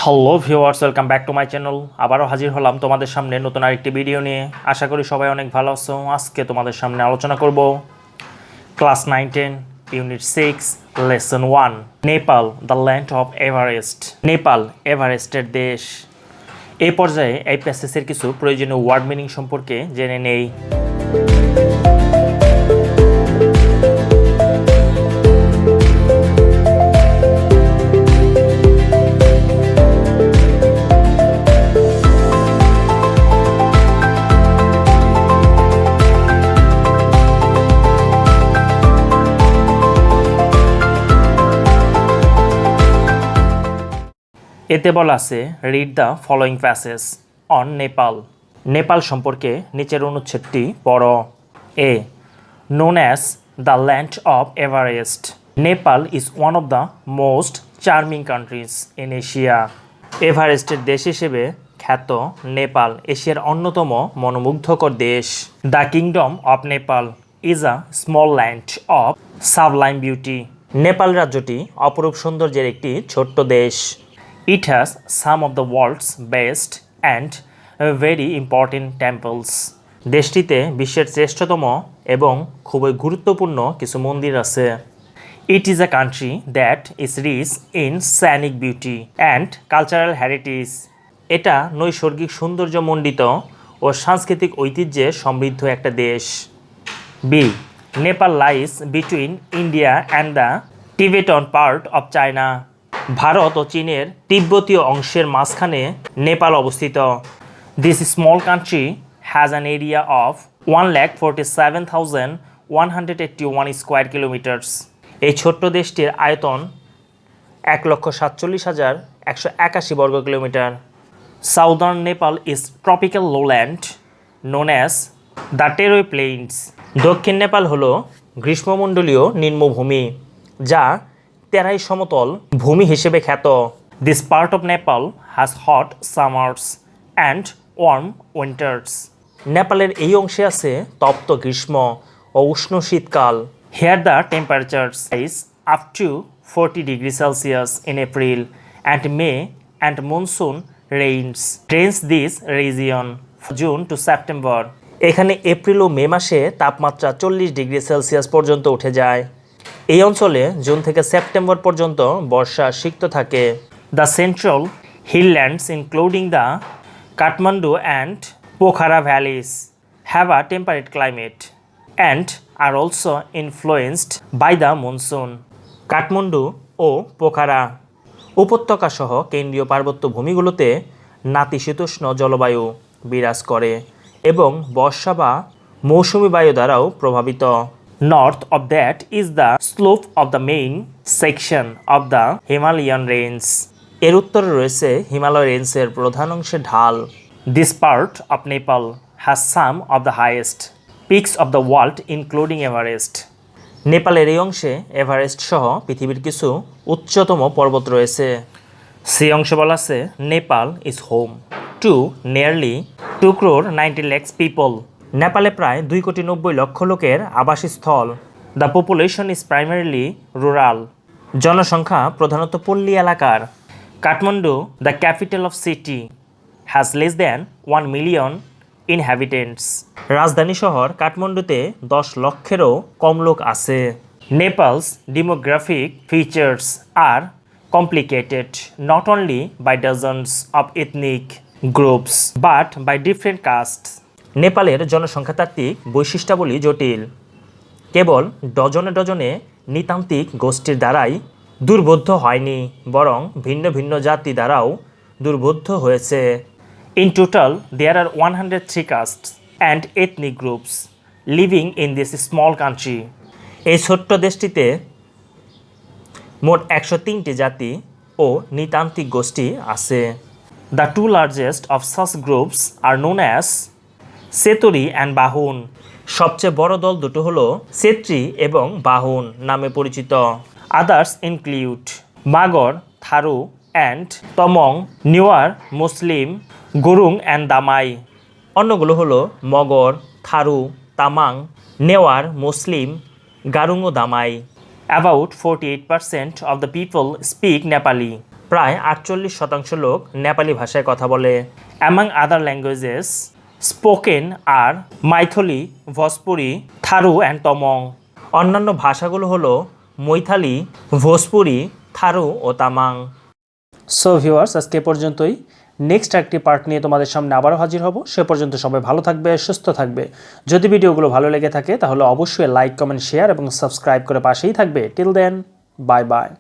Hello viewers, welcome back to my channel. আবারও হাজির হলাম তোমাদের সামনে নতুন আরেকটি ভিডিও নিয়ে। আশা করি সবাই অনেক ভালো আছো। আজকে তোমাদের সামনে আলোচনা করব class 9-10 unit 6 lesson 1 Nepal, the land of Everest. Nepal এভারেস্টের দেশ। এই পর্যায়ে এই প্যাসেজের কিছু প্রয়োজনীয় ওয়ার্ড মিনিং সম্পর্কে জেনে নেই। এতে বলা আছে read the following passage on Nepal. Nepal সম্পর্কে নিচের অনুচ্ছেদটি পড়ো। A known as the land of Everest, Nepal is one of the most charming countries in Asia. এভারেস্টের দেশ হিসেবে খ্যাত নেপাল এশিয়ার অন্যতম মনোমুগ্ধকর দেশ। The kingdom of Nepal is a small land of sublime beauty. Nepal রাজ্যটি অপরূপ সৌন্দর্যের একটি ছোট্ট দেশ। It has some of the world's best and very important temples. দেশটিতে বিশ্বের শ্রেষ্ঠতম এবং খুবই গুরুত্বপূর্ণ কিছু মন্দির আছে। It is a country that is rich in scenic beauty and cultural heritage. এটা নৈসর্গিক সৌন্দর্যমণ্ডিত ও সাংস্কৃতিক ঐতিহ্যে সমৃদ্ধ একটা দেশ। বি Nepal lies between India and the Tibetan part of China. Bharat ও চীনের তিব্বতীয় অংশের মাঝখানে নেপাল অবস্থিত। This small country has an area of 1,47,181 square kilometres. এই ছোট্ট দেশটির আয়তন 1,47,181 বর্গ কিলোমিটার। Southern Nepal is tropical lowland known as the Terai plains. দক্ষিণ নেপাল হল গ্রীষ্মমণ্ডলীয় নিম্নভূমি যা তেরাই সমতল ভূমি হিসেবে খ্যাত। This part of Nepal has hot summers and warm winters. নেপালের এই অংশে আছে তপ্ত গ্রীষ্ম ও উষ্ণ শীতকাল। Here the temperatures is up to 40 degree Celsius in April and May and monsoon rains this region June to September. এখানে এপ্রিল ও মে মাসে তাপমাত্রা 40 ডিগ্রি সেলসিয়াস পর্যন্ত উঠে যায়। এই অঞ্চলে জুন থেকে সেপ্টেম্বর পর্যন্ত বর্ষা সিক্ত থাকে। The central hill lands including the Kathmandu and Pokhara valleys have a temperate climate and are also influenced by the monsoon. Kathmandu ও পোখারা উপত্যকা সহ কেন্দ্রীয় পার্বত্য ভূমিগুলোতে নাতিশীতোষ্ণ জলবায়ু বিরাজ করে এবং বর্ষা বা মৌসুমী বায়ু দ্বারাও প্রভাবিত। North of that is the slope of the main section of the Himalayan range. এর উত্তরে রয়েছে হিমালয় রেঞ্জের প্রধান অংশের ঢাল। This part of Nepal has some of the highest peaks of the world including Everest. নেপালের এই অংশে এভারেস্ট সহ পৃথিবীর কিছু উচ্চতম পর্বত রয়েছে। সেই অংশে বলা আছে Nepal is home to nearly 2,90 lakhs people. নেপালে প্রায় 2,90,00,000 লোকের আবাসস্থল। The population is primarily rural. জনসংখ্যা প্রধানত পল্লী এলাকার। Kathmandu, the capital of city, has less than 1 million inhabitants. রাজধানী শহর কাঠমান্ডুতে 10 লক্ষেরও কম লোক আছে। Nepal's demographic features are complicated not only by dozens of ethnic groups but by different castes. নেপালের জনসংখ্যাতাত্ত্বিক বৈশিষ্ট্যাবলী জটিল। কেবল ডজনে ডজনে নৃতান্ত্রিক গোষ্ঠীর দ্বারাই দুর্বোধ্য হয়নি, বরং ভিন্ন ভিন্ন জাতি দ্বারাও দুর্বোধ্য হয়েছে। In total there are 103 castes and ethnic groups living in this small country. এই ছোট্ট দেশটিতে মোট 103টি জাতি ও নৃতান্ত্রিক গোষ্ঠী আছে। The two largest of such groups are known as Chhetri and Bahun. সবচেয়ে বড় দল দুটো হলো সেত্রি এবং বাহুন নামে পরিচিত। Others include Magar, Tharu and Tamang, Newar, Muslim, Gurung and Damai. অন্যগুলো হলো মগর, থারু, তামাং, নেওয়ার, মুসলিম, গারুং ও দামাই। About 48% of the people speak Nepali. প্রায় 48% লোক নেপালি ভাষায় কথা বলে। Among other languages spoken are Maithili, Bhojpuri, Tharu and Tamang. অন্যান্য ভাষাগুলো হলো মৈথালি, ভোজপুরি, থারু ও তামাং। সো ভিউয়ার্স, আজকে পর্যন্তই। নেক্সট একটি পার্ট নিয়ে তোমাদের সামনে আবারও হাজির হব। সে পর্যন্ত সবাই ভালো থাকবে, সুস্থ থাকবে। যদি ভিডিওগুলো ভালো লেগে থাকে তাহলে অবশ্যই লাইক, কমেন্ট, শেয়ার এবং সাবস্ক্রাইব করে পাশেই থাকবে। Till then, bye by.